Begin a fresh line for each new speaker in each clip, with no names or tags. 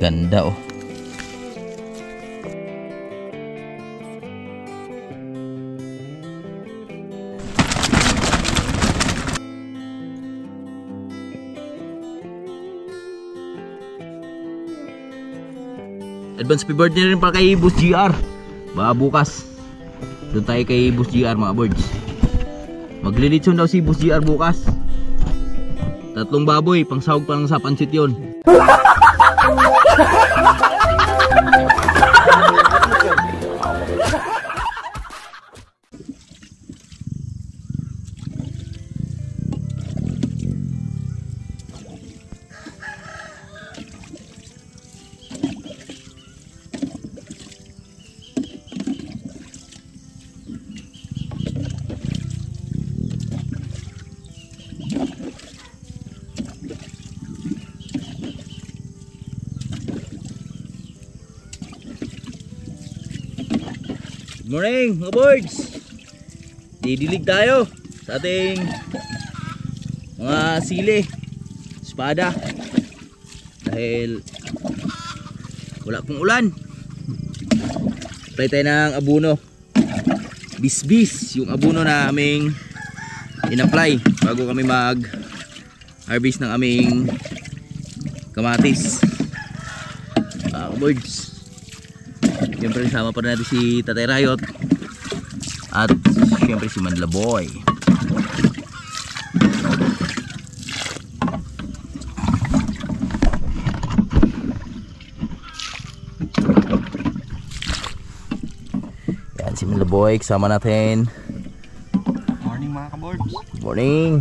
Ganda oh. Advance happy birthday rin para kay Boss GR. Baka bukas doon tayo kay Boss GR mga birds. Maglilitson daw si Boss GR bukas. 3 baboy, pang sahog pa lang sa pansit yun. Good morning mga birds. Didilig tayo sa ating mga sili, espada. Dahil wala pong ulan, apply tayo ng abono. Bis-bis yung abono na aming in-apply bago kami mag harvest ng aming kamatis. Mga birds, siyempre sama pa rin natin si Tatay Rayot at siyempre si Manlaboy. Yan si Manlaboy kasama natin.
Morning mga kabords.
Good morning.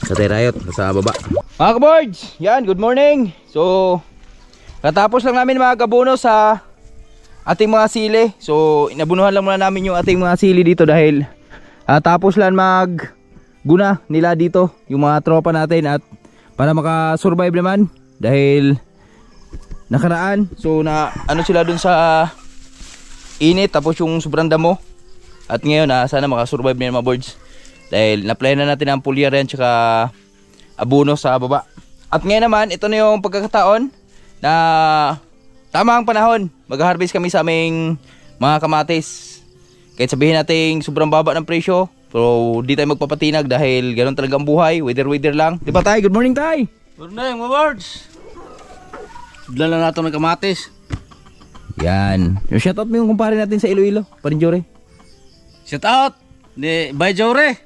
Tatay Rayot nasa baba. Mga kabords, yan, good morning. So katapos lang namin mag-abono sa ating mga sili. So inabunuhan lang muna namin yung ating mga sili dito dahil tapos lang mag guna nila dito yung mga tropa natin at para makasurvive naman dahil nakaraan so na ano sila dun sa init tapos yung sobrang damo at ngayon sana makasurvive na yung mga birds dahil na-play na natin ang pulyar yan tsaka abono sa baba. At ngayon naman ito na yung pagkakataon na tamang panahon, mag-harvest kami sa aming mga kamatis. Kahit sabihin natin sobrang baba ng presyo, pero di tayo magpapatinag dahil ganoon talaga ang buhay, weather lang. Di ba tay? Good morning tay!
Good morning mga birds. Sudlan lang natin ng kamatis.
Yan. Yung shoutout mo yung kumpare natin sa Iloilo, Parinjore.
Shout out! By Jore.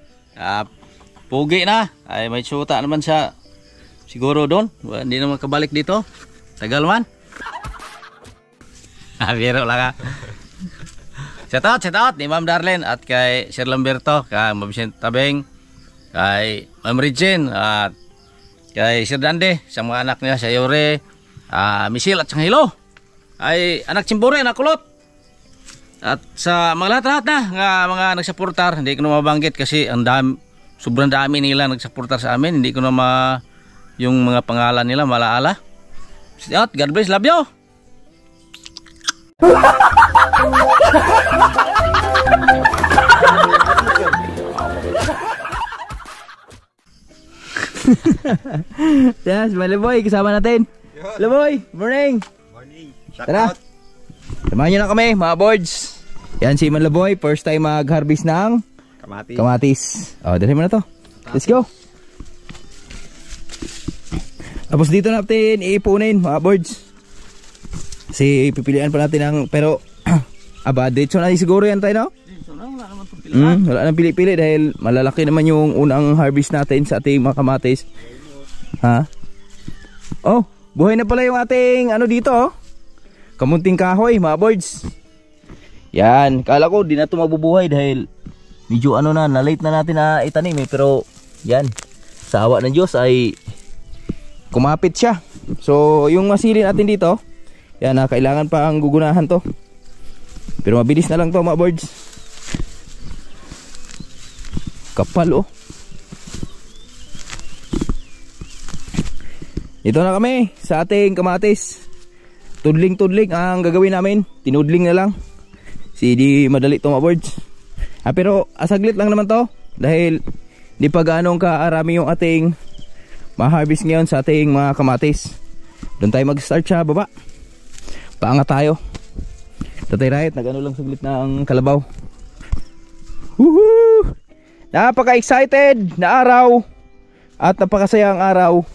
Pugi na. Ay may tsuta naman siya. Siguro doon. Hindi naman kabalik dito. Tagal man. Biro lang ha. Shout out ni Ma'am Darlene at kay Sir Lamberto, kay Ma'am Vicente Tabeng, kay Ma'am Regine at kay Sir Dande, sa mga anak niya, sa Yore, Michelle at Hilo, ay anak Chimbore, anak Kulot. At sa mga lahat na mga nagsuportar, hindi ko na mabanggit kasi ang dami, sobrang dami nila nagsuportar sa amin, hindi ko na yung mga pangalan nila malaala. Shout out, God bless, love you.
Yes, Malaboy, kasama natin. Malaboy, morning.
Morning.
Tara. Samahan nyo na kami, mga boards. Yan si Malaboy, first time mag-harvest ng kamatis. Oh, dali mo na to. Let's go. Tapos dito natin iipunin, mga boards. Kasi pipilian pa natin ng pero dito na siguro yan tayo, no? Wala nang pili-pili dahil malalaki naman yung unang harvest natin sa ating mga kamatis. Ha? Oh, buhay na pala yung ating ano dito, oh. Kamunting kahoy, mga boards. Yan, kala ko di na ito mabubuhay dahil medyo ano na late na natin na itanim eh, pero yan, sa awa ng Diyos ay kumapit siya. So yung masili natin dito, yan, kailangan pa ang gugunahan to. Pero mabilis na lang to, mga birds. Kapal, oh. Ito na kami sa ating kamatis. Tudling-tudling ang gagawin namin. Tinudling na lang. Di madali to, mga birds. Pero asaglit lang naman to. Dahil di pa ganong kaarami yung ating ma-harvest ngayon sa ating mga kamatis. Doon tayo mag-start sa baba. Paangat tayo. Tatay Riot, nag-ano lang saglit ng kalabaw. Woohoo! Napaka-excited na araw at napakasayang araw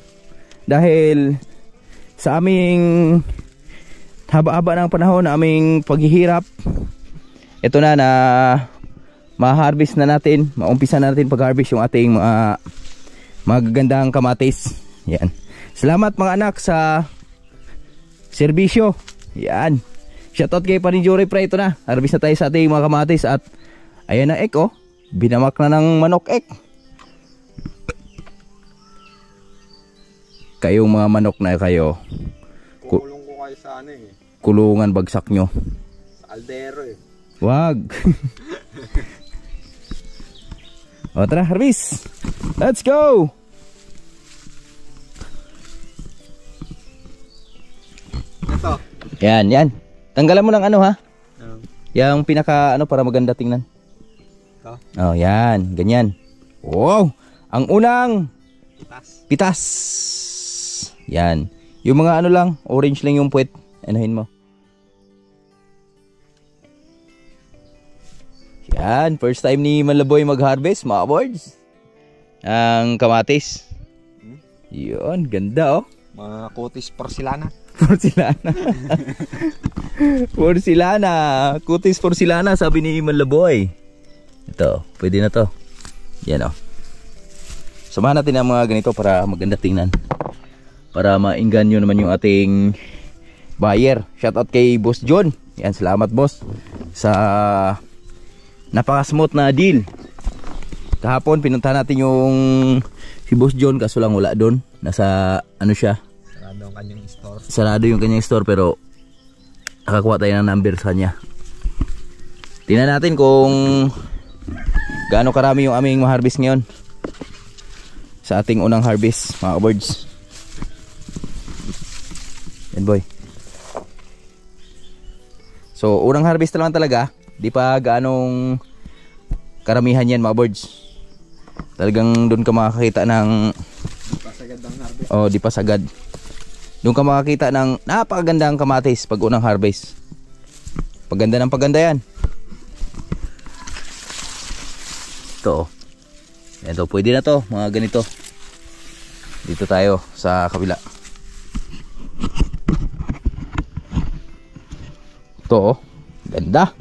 dahil sa aming haba-haba ng panahon na aming paghihirap, ito na ma-harvest na natin, maumpisa na natin pag-harvest yung ating mga magagandang kamatis. Yan. Salamat mga anak sa serbisyo. Yan. Shoutout kay Parinjore Pre, ito na. Harvest na tayo sa ating mga kamatis at ayan na ek oh. Binamak na ng manok ek. Kayong mga manok na kayo.
Kukulong ko kayo sa ano eh.
Kulungan bagsak nyo.
Sa aldero eh.
Wag. O tara, harvest. Let's go.
Ito.
Yan. Tanggalan mo ng ano ha. Yung pinaka ano para maganda tingnan.
Ito.
Oh, yan, ganyan. Wow! Ang unang pitas. Yan. Yung mga ano lang, orange lang yung puwet. Anuhin mo. Yan, first time ni Malaboy mag-harvest, mga boards. Ang kamatis. Yun, ganda oh.
Mga kutis porcelana.
Porcelana. Porcelana. Kutis porcelana, sabi ni Malaboy. Ito, pwede na to. Yan o. Samahan natin ang mga ganito para maganda tingnan. Para mainggan nyo naman yung ating buyer. Shoutout kay Boss John. Yan, salamat boss sa napaka-smooth na deal. Kahapon pinunta natin yung si Boss John, kaso lang wala doon. Nasa ano siya?
Sarado ang kanyang store.
Sarado yung kanyang store pero nakakuha tayo ng number sa kanya. Tingnan natin kung gaano karami yung aming ma-harvest ngayon sa ating unang harvest, mga birds. Yan boy. So unang harvest naman talaga, di pa gaanong karamihan yan mga birds. Talagang doon ka makakita ng
Di pa sagad ang harvest.
oh, di pa sagad. Doon ka makakita ng napakagandang kamatis pag unang harvest. Paganda ng paganda yan. Ito. Ito, pwede na to, mga ganito. Dito tayo sa kabila. Ito, oh. Ganda.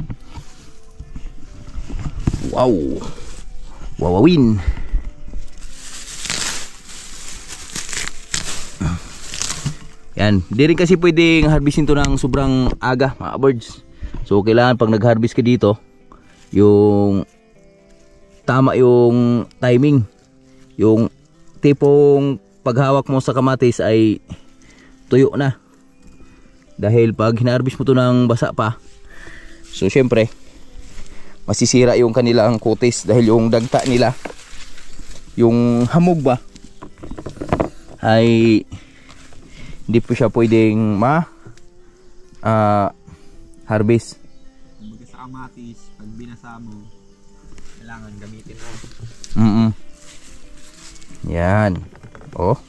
Wow. Wawawin. Yan, di rin kasi pwedeng harvestin to ng sobrang aga, mga birds. So kailangan pag nag-harvest ka dito, yung tama yung timing. Yung tipong paghawak mo sa kamatis ay tuyo na. Dahil pag hinarvest mo to ng basa pa, so syempre masisira yung kanilang kutis dahil yung dagta nila, yung hamog ba, ay hindi po siya pwedeng harvest.
Kumbaga sa kamatis, pag binasa mo, kailangan gamitin mo.
Yan. Oh.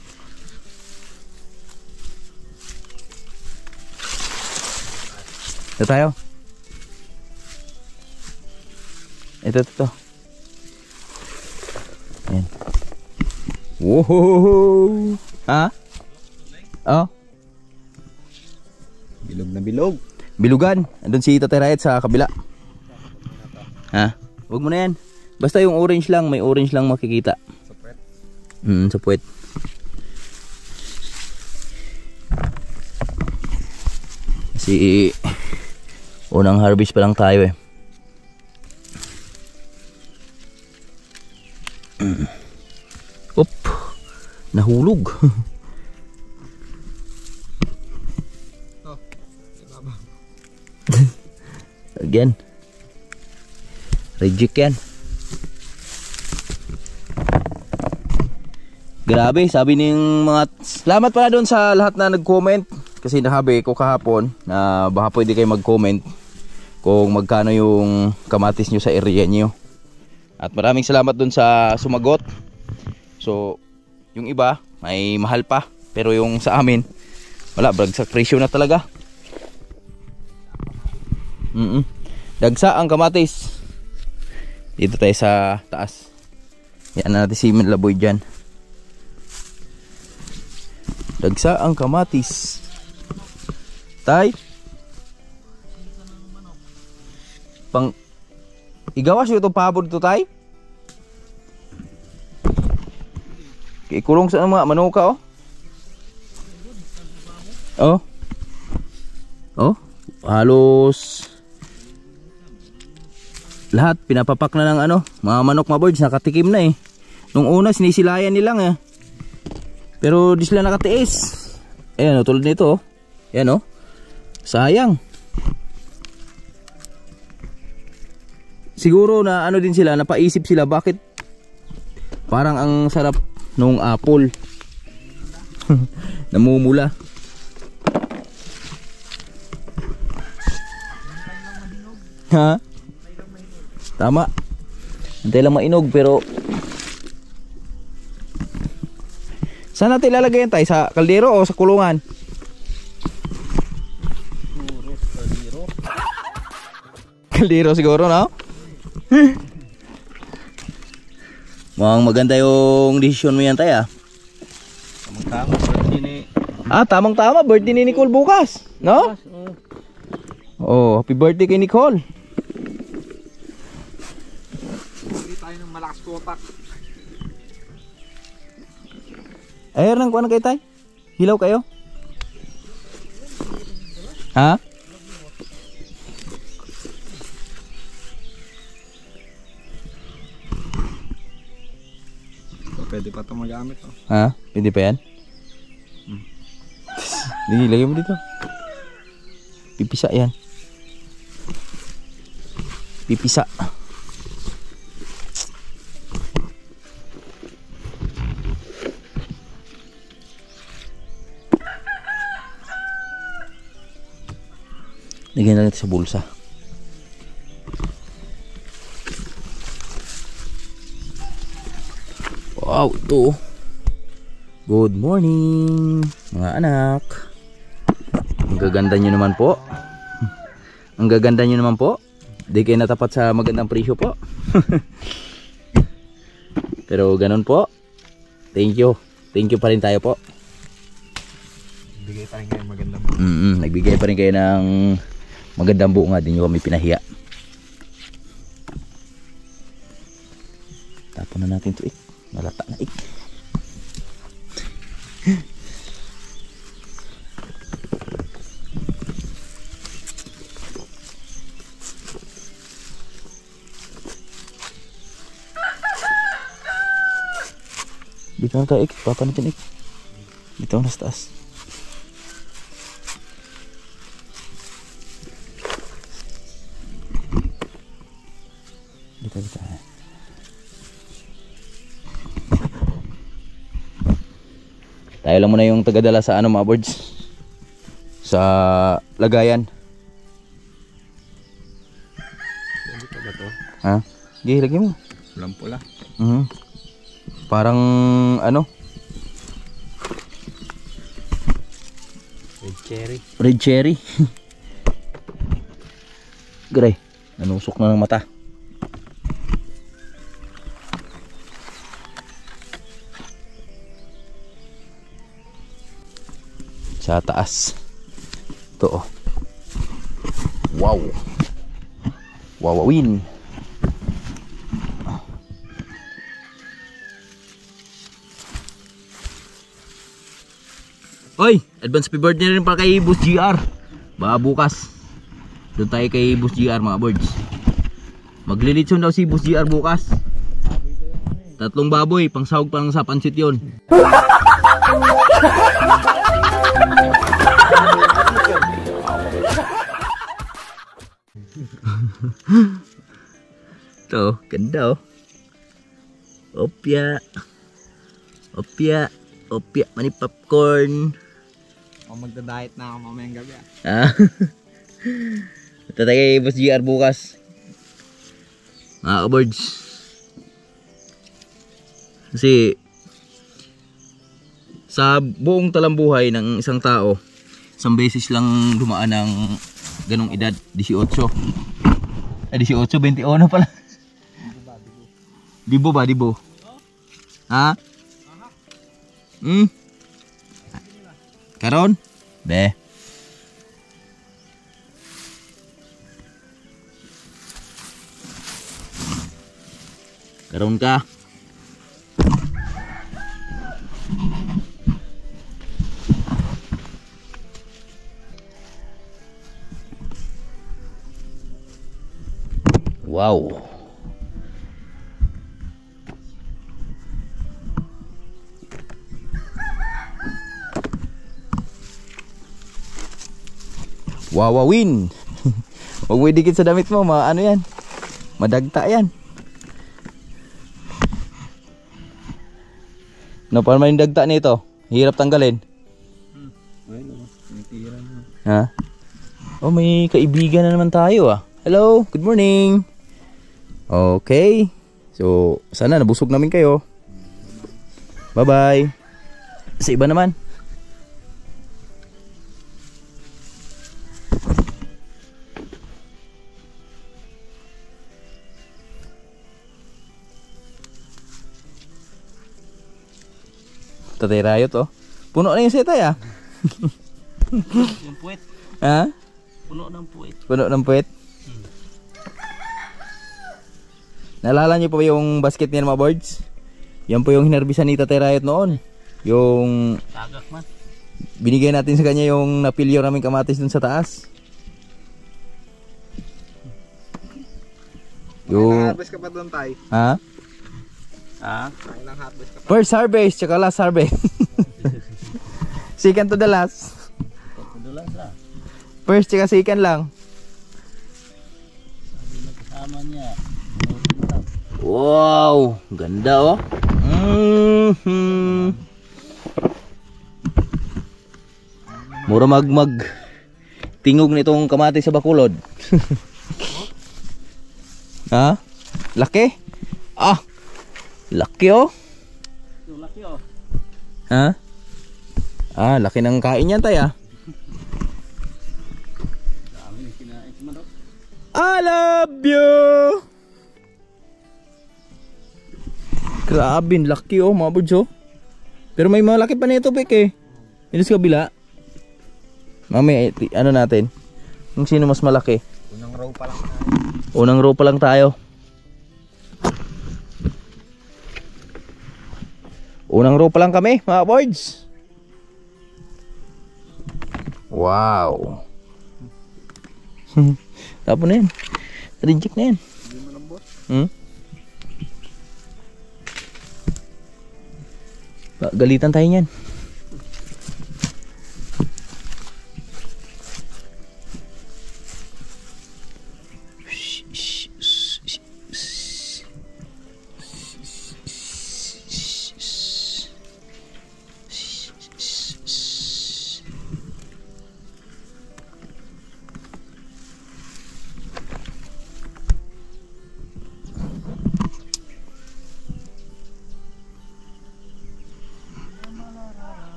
Ito tayo. Ito. Yan. Wow! Ha? Oh.
Bilog na bilog.
Bilugan. Andun si Tatay Riot sa kabila. Ha? Huwag mo na yan. Basta yung orange lang, may orange lang makikita.
Sa puwet.
Sa puwet. Kasi unang harvest pa lang tayo eh. Op. Nahulog. Again. Reject yan. Grabe, sabi ng mga salamat pala doon sa lahat na nag-comment. Kasi nahabi ko kahapon na baka pwede kayo mag-comment kung magkano yung kamatis nyo sa area nyo. At maraming salamat doon sa sumagot. So, yung iba may mahal pa. Pero yung sa amin, Wala, bagsak presyo na talaga. Dagsa ang kamatis. Dito tayo sa taas. Yan na natin si Laboy dyan. Dagsa ang kamatis. Tay. Pang igawas yung itong pabor ito, tay. Ikulong sa mga manuka, oh. Oh. Oh. Halos lahat pinapapak na ng ano, mga manok, mga birds, nakatikim na eh. Nung una sinisilayan nilang eh. Pero di sila nakatiis. Ayan o, tulad nito oh. Ayan oh. Sayang. Siguro na ano din sila, napaisip sila bakit parang ang sarap nung apple. Namumula. Ha? Tama. Hintay lang mainog pero saan natin ilalagay yan tayo? Sa kaldero o sa kulungan? Kaldero siguro, no? Mukhang maganda yung desisyon mo yan tayo, ah.
Tamang-tama, birthday ni...
Tamang-tama, birthday ni Nicole bukas, no? Oh, happy birthday kay Nicole.
Tayo ng malakas putak.
Ayan nang kuha na kayo tay. Hilaw kayo. Ha?
Pwede pa ito magamit, oh.
Ha? Pwede pa yan? Hindi, lagay mo dito. Pipisa yan. Pipisa. Lagyan na natin sa bulsa. Wow, ito. Good morning, mga anak. Ang gaganda nyo naman po. Ang gaganda nyo naman po. Di kayo natapat sa magandang presyo po. Pero ganun po. Thank you. Thank you pa rin tayo po.
Bigay pa rin kayo magandang
nagbigay pa rin kayo ng magandang bunga. Di nyo kami pinahiya. Tapon na natin ito ik. Malata na ik. Dito na tayo ik. Papa natin ik. Dito na sa taas. Dito. Tayo lang muna yung tagadala sa ano mga birds. Sa lagayan.
Pwede pa ba ito?
Ha? Sige, lagyan mo.
Walang pula.
Parang ano?
Red cherry.
Red cherry. Gray. Nanusok na ng mata. Sa taas. Ito oh. Wow. Wawawin. Oy, advance happy birthday rin para kay Boss GR. Baka bukas doon tayo kay Boss GR mga birds. Maglilitson daw si Boss GR bukas. 3 baboy, pang sahog pa lang sa pansit yun. Ito, ganda oh. Opya. Opya. Opya, mani popcorn.
Magda-diet na ako mamayang gabi, ah.
Ah. Ito tayo kay Boss GR bukas. Mga ka-birds. Kasi sa buong talambuhay ng isang tao, isang beses lang dumaan ng ganong edad, 18. Ay 18, 21 pala. Dibo ba, dibo? Ha? Karon? Be. Karon ka. Wow. Wawawin. Huwag mo idikit sa damit mo, ano yan? Madagta yan. No, paano man yung dagta nito? Hirap tanggalin. Ha? Oh, may kaibigan na naman tayo ah. Hello, good morning. Okay. So, sana nabusog namin kayo. Bye-bye. Sa iba naman. Tatay Rayot oh. Puno na yung setay ah.
Yung puwet.
Ha?
Puno ng puwet.
Puno ng puwet. Naalala niyo pa ba yung basket niya mga birds? Yan po yung hinarbisan ni Tatay Rayot noon. Yung
Tagak man.
binigay natin sa kanya yung napilyo namin kamatis dun sa taas. Yung
Harvest ka pa doon, Tay.
ha?
Ah,
Ilang harvest ka pa.
First harvest, tsaka last harvest. Second to the last.
padulas lah.
First tsaka second lang.
Kasama niya.
Wow, ganda oh. Mura magmag tingog nitong kamatis sa bakulod. Ha? Laki? Ah. Laki oh.
Yung laki oh.
Ha? Ah, laki ng kain yan tay ah.
Dami kinain sa manok.
I love you. Grabe, laki oh mga buds oh. Pero may malaki pa nito pek eh. Dito sa kabila. Mami, ano natin? Kung sino mas malaki.
Unang row pa lang tayo.
Unang row pa lang tayo. Unang row pa lang kami mga boys. Wow. Tapos na yan. Reject na yan.
Hindi mo nambot.
Galitan tayo niyan.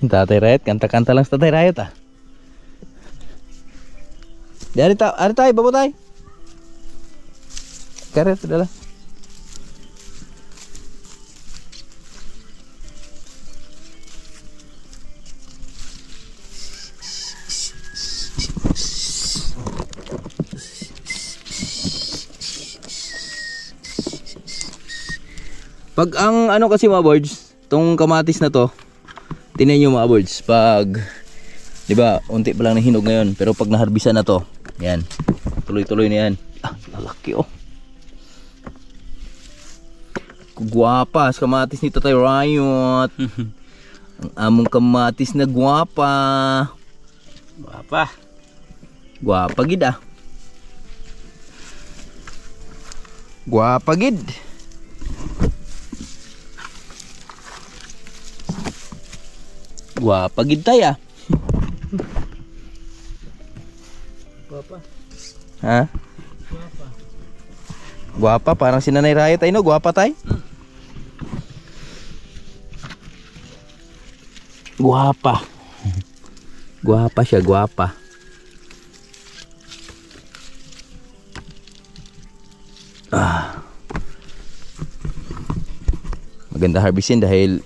Tatay Rayot, kanta-kanta lang sa Tatay Rayot ah. Dari tayo, babo tayo. Karet, dala. Pag ang ano kasi mga birds, tong kamatis na to, tinan nyo mga birds, pag di ba unti pa lang na hinog ngayon, pero pag naharbisan na to, yan, tuloy-tuloy na yan. Ah, lalaki oh. Guwapa, kamatis ni Tatay Rayot. Ang among kamatis na guwapa.
Guwapa.
Guwapa gid ah. Guwapa gid. Guwapa gid tayo ah.
Guwapa.
Ha?
Guwapa.
Guwapa, parang si Nanay Rayot ay no, guwapa tay. Guwapa. Guwapa siya, guwapa. Maganda harvestin dahil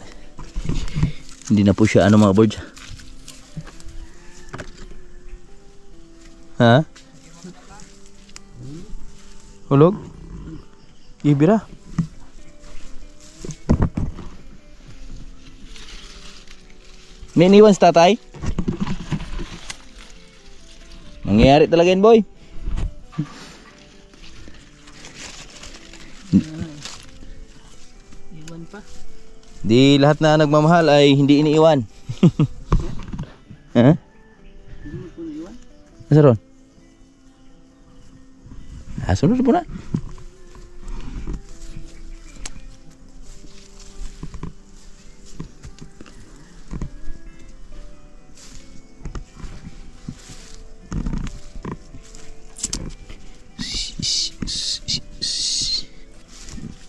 hindi na po siya mga birds. Ha? Hulog? Ibira. May iniwan sa tatay? Mangyayari talaga yan, boy.
Iwan pa.
Di lahat na nagmamahal ay hindi iniiwan. Ha?
Hindi mo po iwan?
Nasa ron? Sunod po na.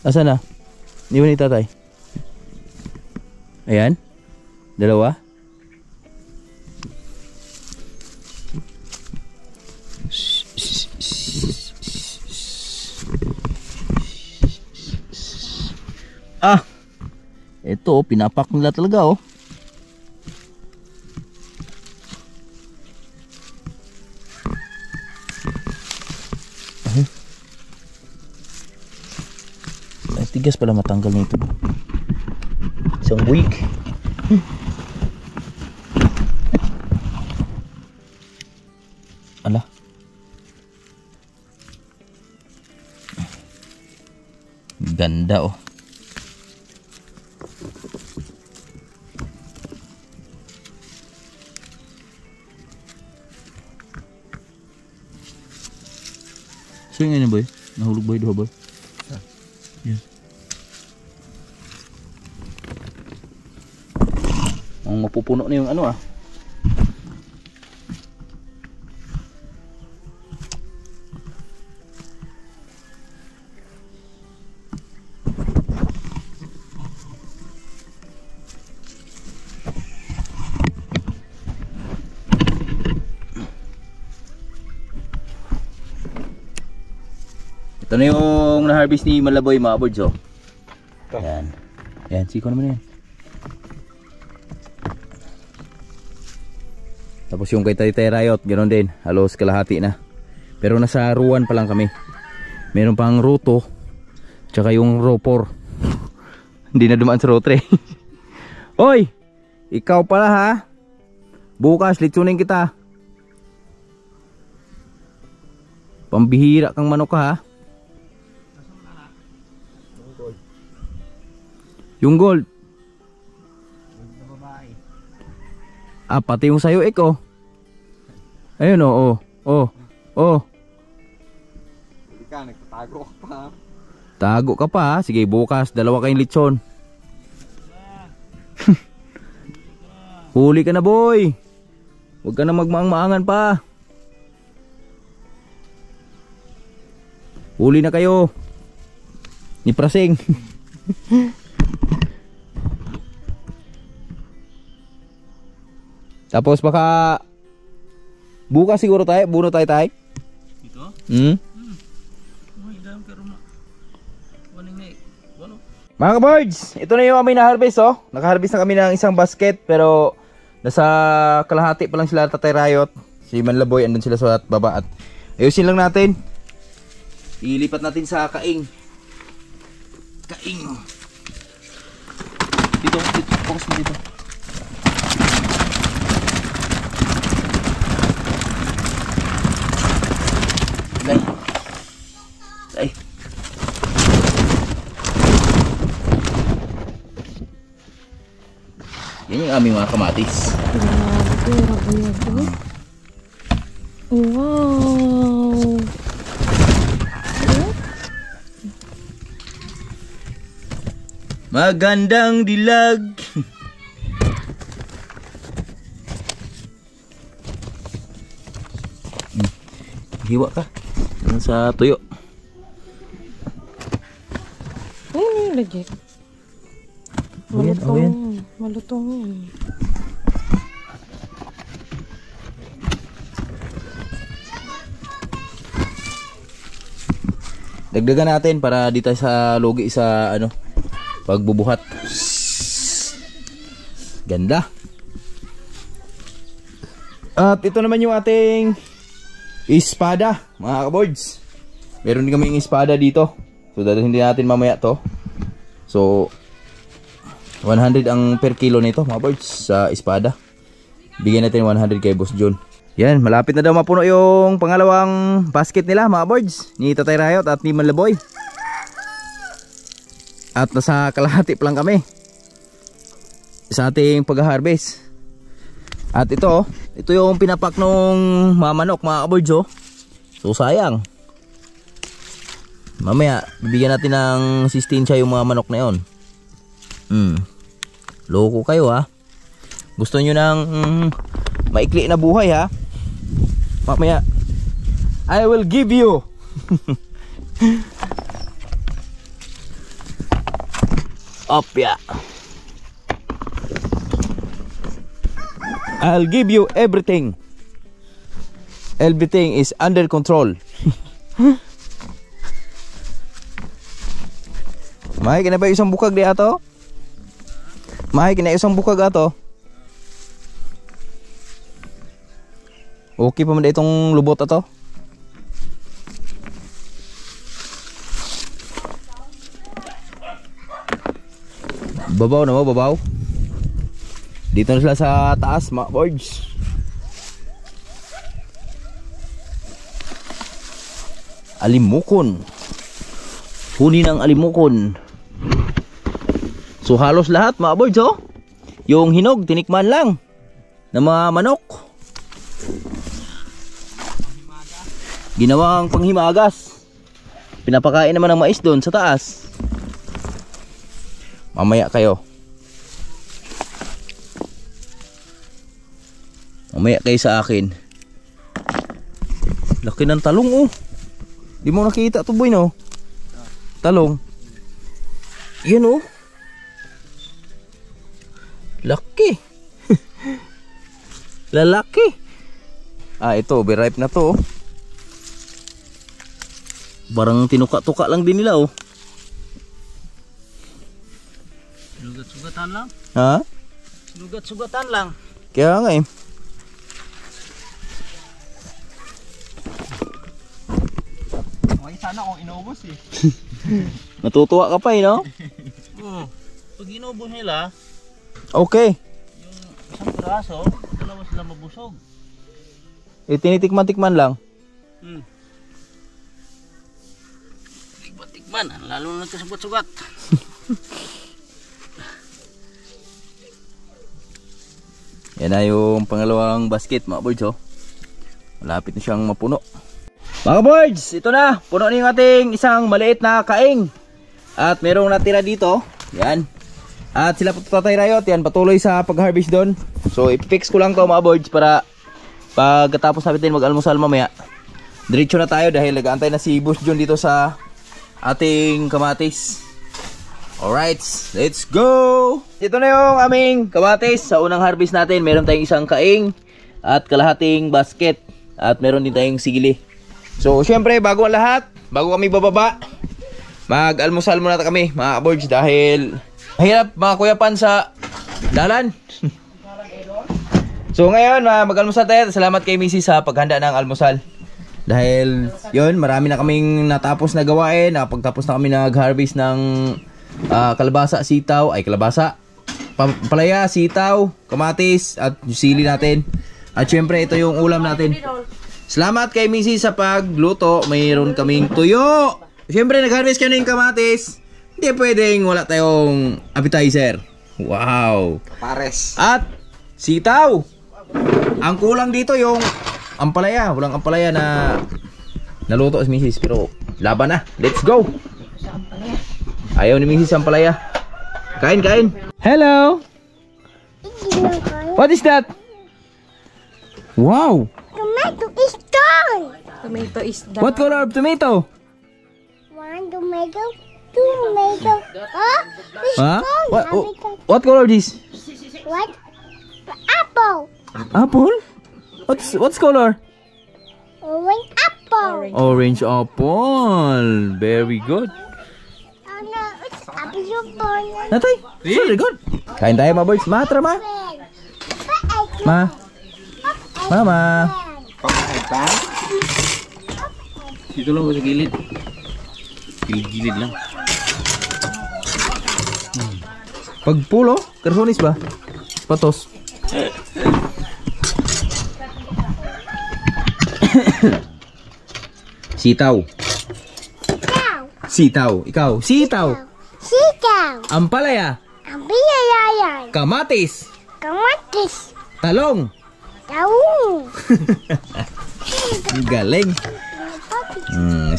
Asa na? Iwan ni tatay. Ayan. Dalawa. Ito, pinapak nila talaga oh. Ay, tigas pala matanggal nito. Isang week. Ala. Ganda oh. So yung ganyan boy? Nahulog boy doon boy? Yeah. Ang mapupuno na yung ano ah. Ito na yung na-harvest ni Malaboy mga birds oh. Yan. Yan, siko naman yan. Tapos yung kay Taytay Riot, ganoon din. Halos kalahati na. Pero nasa ruwan pa lang kami. Meron pang ruto. Tsaka yung ropor. Hindi na dumaan sa rotre. Hoy! Ikaw pala ha. Bukas, litsunin kita. Pambihira kang manok ka ha. Yung gold. Pati yung sayo eko. Ayun oh, oh.
Ika, nagtatago ka pa.
Tago ka pa ha. Sige, bukas, dalawa kayong litson. Huli ka na boy. Huwag ka na magmaang-maangan pa. Huli na kayo. Ni Prasing. Tapos baka bukas siguro tayo, buno tayo.
Ito? Ay, dami pero na. Waning na walo.
Mga ka-birds, ito na yung aming na-harvest oh. Naka-harvest na kami ng isang basket pero nasa kalahati pa lang sila Tatay Riot. Si Manlaboy andun sila sa baba at ayusin lang natin. Ilipat natin sa kaing. Kaing. Dito, focus mo dito. Ay. Yan yung aming mga kamatis.
Wow.
Magandang dilag. Hiwa ka. Yan sa tuyo.
Ayun yung legit.
Ayan,
Malutong. Malutong yun.
Dagdagan natin para dito sa logi sa ano, pagbubuhat. Ganda. At ito naman yung ating espada, mga kaboards. Meron din kaming espada dito. So dadalhin din natin mamaya to. So 100 ang per kilo nito, mga boards, sa espada. Bigyan natin 100 kay Boss John. Yan, malapit na daw mapuno yung pangalawang basket nila, mga boards, ni Tatay Rayot at ni Manlaboy. At nasa kalahati pa lang kami sa ating pag-harvest. At ito yung pinapak nung mga manok, mga boards, oh. So sayang. Mamaya bibigyan natin ng sistensya yung mga manok na yon. Loko kayo, ha. Gusto nyo ng maikli na buhay, ha. Mamaya I will give you. Opya. I'll give you everything. Everything is under control. Mahay kina ba isang bukag di ato? Mahay kina isang bukag ato? Okay pa man itong lubot ato? Babaw na mo, babaw. Dito na sila sa taas, mga boards. Alimukon. Huni ng alimukon. So halos lahat, mga boards, oh. Yung hinog, tinikman lang ng mga manok. Ginawang panghimagas. Pinapakain naman ng mais doon sa taas. Mamaya kayo. Mamaya kayo sa akin. Laki ng talong, oh. Di mo nakita ito, boy, no? Talong. Yan, oh. Laki. Lalaki. Ah, ito, overripe na to, oh. Barang tinuka-tuka lang din nila, oh.
Sugat-sugatan lang.
Ha?
Sugat-sugatan lang.
Kaya nga, eh.
Okay, sana kung inubos, eh.
Natutuwa ka pa, eh, no?
Oo. Pag inubos nila,
Okay.
yung isang piraso, dalawa sila mabusog.
Eh, tinitikman-tikman lang.
Tikman, lalo na sa sugat-sugat.
Yan na yung pangalawang basket, mga boards, oh. Malapit na siyang mapuno. Mga boards, ito na. Puno na yung ating isang maliit na kaing. At merong natira dito. Yan. At sila po Tatay Rayot, yan, patuloy sa pag-harvest doon. So i-fix ko lang to, mga boards, para pagkatapos natin mag-almusal mamaya, diretso na tayo dahil nag-aantay na si Boss John dito sa ating kamatis. Alright, let's go! Ito na yung aming kamatis. Sa unang harvest natin, meron tayong isang kaing at kalahating basket. At meron din tayong sigili. So, syempre, bago ang lahat, bago kami bababa, mag-almusal muna kami, mga boards, dahil mahirap mga kuyapan sa dalan. So, ngayon, mag-almusal tayo. Salamat kay Missy sa paghanda ng almusal. Dahil, yun, marami na kaming natapos na gawain. Pagtapos na kami nag-harvest ng kalabasa, sitaw, palaya, sitaw, kamatis, at sili natin. At syempre, ito yung ulam natin. Salamat kay Missy sa pagluto. Mayroon kaming tuyo. Syempre, nag-harvest kami ng kamatis. Hindi pwedeng wala tayong appetizer. Wow.
Pares.
At sitaw. Ang kulang dito yung ampalaya. Walang ampalaya na naluto si Mrs. Pero laban na. Let's go. Ayaw ni Mrs. ampalaya. Kain, kain. Hello. What is that? Wow.
Tomato is gone.
Tomato is done.
What color of tomato?
One tomato, two tomato. Oh, it's
Huh?
gone.
What color this?
What? Apple.
Apple? What's color?
One apple.
Orange apple. Very good.
Oh no, it's apple.
Natay, very good. Kain tayo mga boys. Ma, tara ma. Ma. Mama.
Pang-egg pan?
Dito lang sa gilid. Gilid lang.
Pag pulo, karsonis ba? Patos. Sitaw.
Cow.
Sitaw. Ikaw. Sitaw.
Sitaw.
Ampalaya.
Abiyayayan.
Kamatis.
Kamatis.
Talong.
Taong.
Ang galing.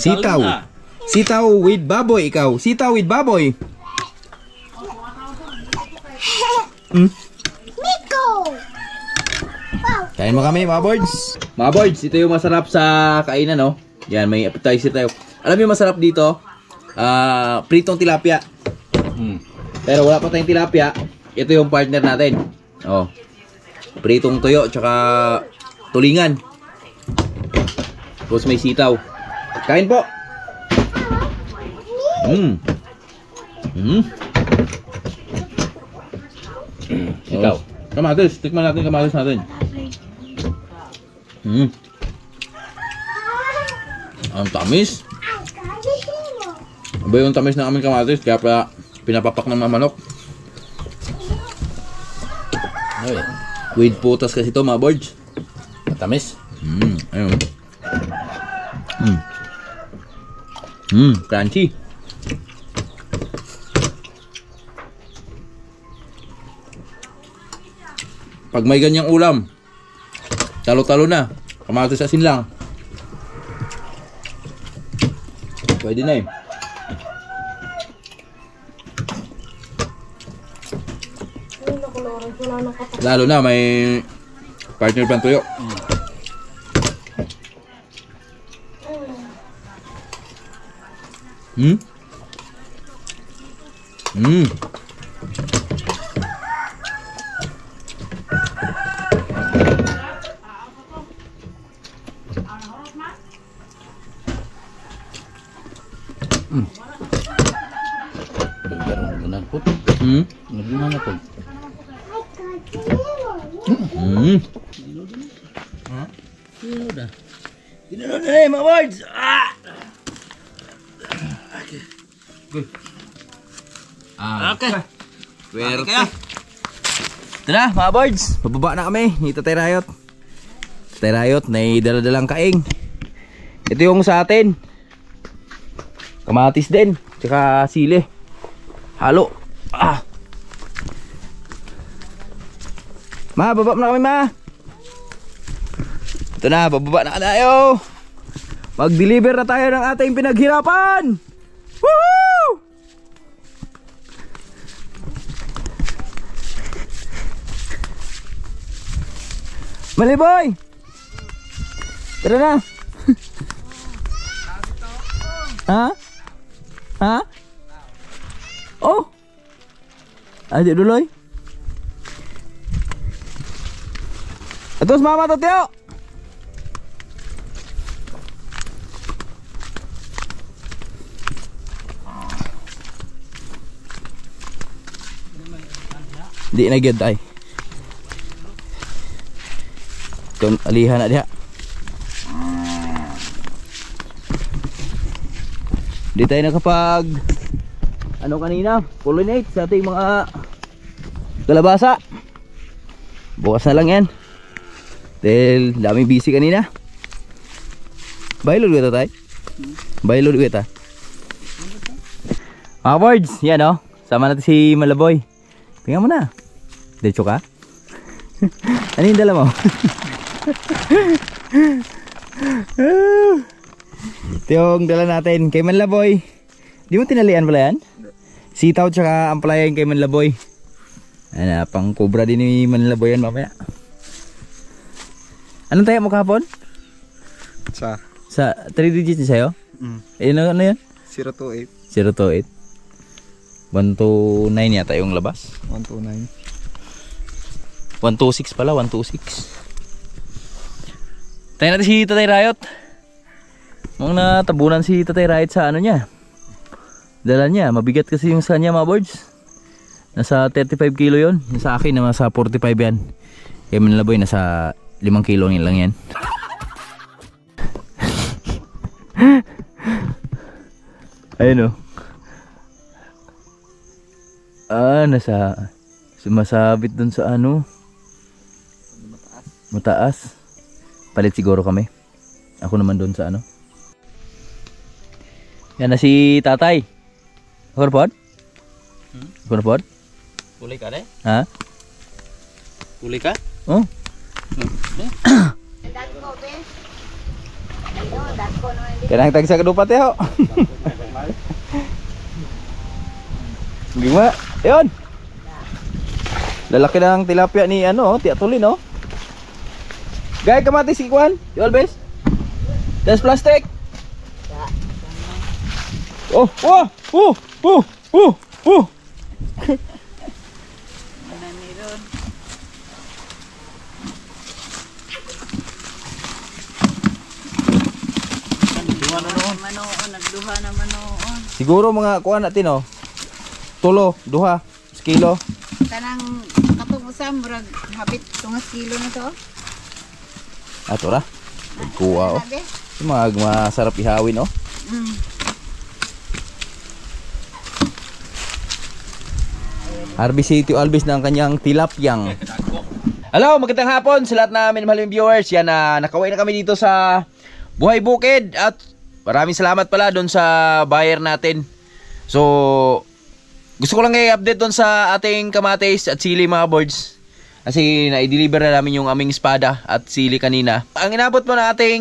Sitaw. Sitaw with baboy. Ikaw. Sitaw with baboy.
Miko. Wow.
Kain mo kami mga boards. Mga boards, ito yung masarap sa kainan, no? Yan, may appetizer tayo. Alam mo yung masarap dito? Pritong tilapia. Pero wala pa tayong tilapia. Ito yung partner natin. Oh. Pritong toyo, tsaka tulingan. Tapos may sitaw. Kain po. Ikaw. Kamatis. Tikman natin kamatis natin. Ang tamis. Iba yung tamis ng aming kamatis. Kaya pa pinapapak ng mga manok. With putas kasi ito mga boards.
Matamis.
Ayun. Crunchy. Pag may ganyang ulam, talo-talo na. Kamatis asin lang. Pwede na eh. Lalo na may partner pang tuyo.
Naglunan ako. Tinanong na mga boards.
Good.
Okay.
Swerte. Ito na mga boards. Bababa na kami. Ito tayo Rayot. Tayo Rayot. May dala-dalang kaing. Ito yung sa atin. Kamatis din. Tsaka sili. Halo. Ma, baba na kami ma. Ito na, bababa na tayo. Mag-deliver na tayo ng ating pinaghirapan. Woohoo! Maliboy! Tara na. Ha? Ha? Oh! Adik dulu. Atus mama tuh Tio. Di na gyud ay. Kon alihan na diha. Di tayo nakapag ano kanina, pollinate sa ating mga kalabasa. Bukas na lang yan. Dahil daming busy kanina. Bailod kita tay. Bailod kita. Mga boards, yan o. Sama natin si Malaboy. Tingnan mo na. Diretso ka? Ano yung dala mo? Ito yung dala natin kay Malaboy. Di mo tinalian pala yan? Sitaw tsaka ampalayan kay Manlaboy. Ano, pang cobra din ni Manlaboy yan mamaya. Anong tayo mo kahapon? Sa 3 digits niya sa'yo? Ano yun?
028.
028. 129 yata yung labas.
129.
126 pala, 126. Tayo natin si Tatay Rayot. Mukhang natabunan si Tatay Riot sa ano niya. Dala niya, mabigat kasi yung sa kanya mga boards. Nasa 35 kilo yon. Yung sa akin nasa 45 yan. Kaya Manlaboy nasa 5 kilo lang yan. Ayun o. Nasa sumasabit dun sa ano. Mataas. Palit siguro kami. Ako naman dun sa ano. Yan na si Tatay. Ako na pod? Ako na pod?
Uli ka deh?
Ha?
Uli ka?
Oh. Kailangan tag sa kadupat ho. Gima, yun. Lalaki ng tilapia ni ano, Tia Tulin oh. Gay kamatis ikuan, you always. Das plastic. Oh, oh, oh, oh, oh, oh.
Nagduha naman noon.
Siguro mga kuan natin oh. Tulo, duha, kilo.
Kanang katong usam murag hapit tungas kilo na to.
Ato ra. Kuha oh. Masarap ihawin oh. Harvey City Alvis ng kanyang tilapyang. Hello, magandang hapon sa lahat namin mahaling viewers. Yan na nakauwi na kami dito sa Buhay Bukid at maraming salamat pala doon sa buyer natin. So gusto ko lang i-update doon sa ating kamatis at sili mga boards. Kasi na-deliver na namin yung aming espada at sili kanina. Ang inabot mo na ating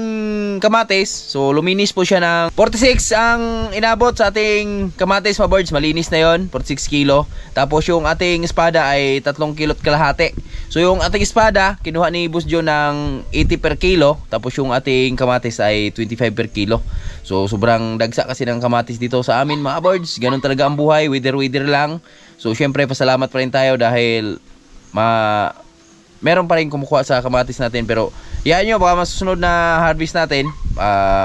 kamatis, so luminis po siya ng 46 ang inabot sa ating kamatis mga boards. Malinis na yon, 46 kilo. Tapos yung ating espada ay 3 kilo't kalahati. So yung ating espada, kinuha ni Boss John ng 80 per kilo. Tapos yung ating kamatis ay 25 per kilo. So sobrang dagsa kasi ng kamatis dito sa amin mga boards. Ganun talaga ang buhay, wither lang. So syempre pasalamat pa rin tayo dahil meron pa rin kumukuha sa kamatis natin. Pero yan nyo, baka masusunod na harvest natin,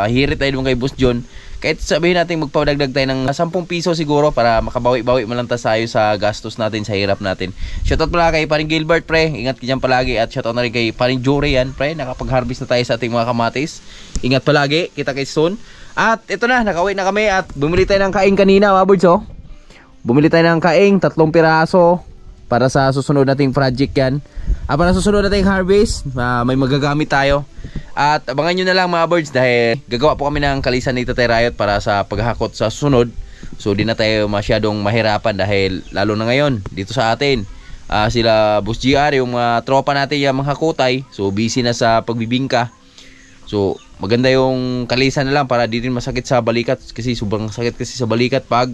hirit tayo dun kay Boss John. Kahit sabihin natin magpadagdag tayo ng 10 piso siguro para makabawi-bawi malantas tayo sa gastos natin, sa hirap natin. Shoutout pala kay paring Gilbert pre, ingat ka dyan palagi. At shoutout na rin kay paring Jory yan pre, nakapag-harvest na tayo sa ating mga kamatis. Ingat palagi, kita kay soon. At ito na, nakauwi na kami at bumili tayo ng kaing kanina mga boards oh. Bumili tayo ng kaing, 3 piraso para sa susunod nating project yan. Para sa susunod nating harvest, may magagamit tayo. At abangan nyo na lang mga birds dahil gagawa po kami ng kalisan ni Tatay Riot para sa paghakot sa susunod. So di na tayo masyadong mahirapan dahil lalo na ngayon dito sa atin. Sila Boss GR, yung mga tropa natin yung mga hakutay. So busy na sa pagbibingka. So maganda yung kalisan na lang para di rin masakit sa balikat. Kasi sobrang sakit kasi sa balikat pag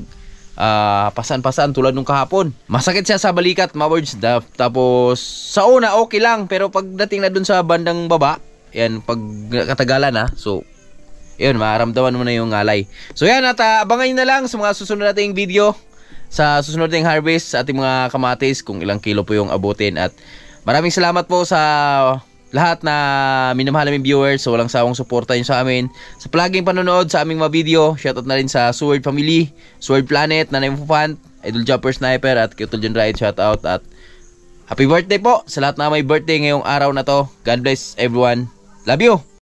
pasan-pasan tulad nung kahapon. Masakit siya sa balikat mga birds. Tapos sa una okay lang, pero pagdating na dun sa bandang baba, yan pag katagalan na, so yun, maramdaman mo na yung ngalay. So yan, at abangan nyo na lang sa mga susunod nating video, sa susunod nating harvest sa ating mga kamatis, kung ilang kilo po yung abutin. At maraming salamat po sa lahat na minamahal naming viewers. So walang sawang suporta nyo sa amin, sa palaging panonood sa aming mga video. Shoutout na rin sa Sword Family, Sword Planet, Nanay Mufant, Idol Jumper Sniper at Kyutol John Riot. Shoutout at happy birthday po sa lahat na may birthday ngayong araw na to. God bless everyone. Love you!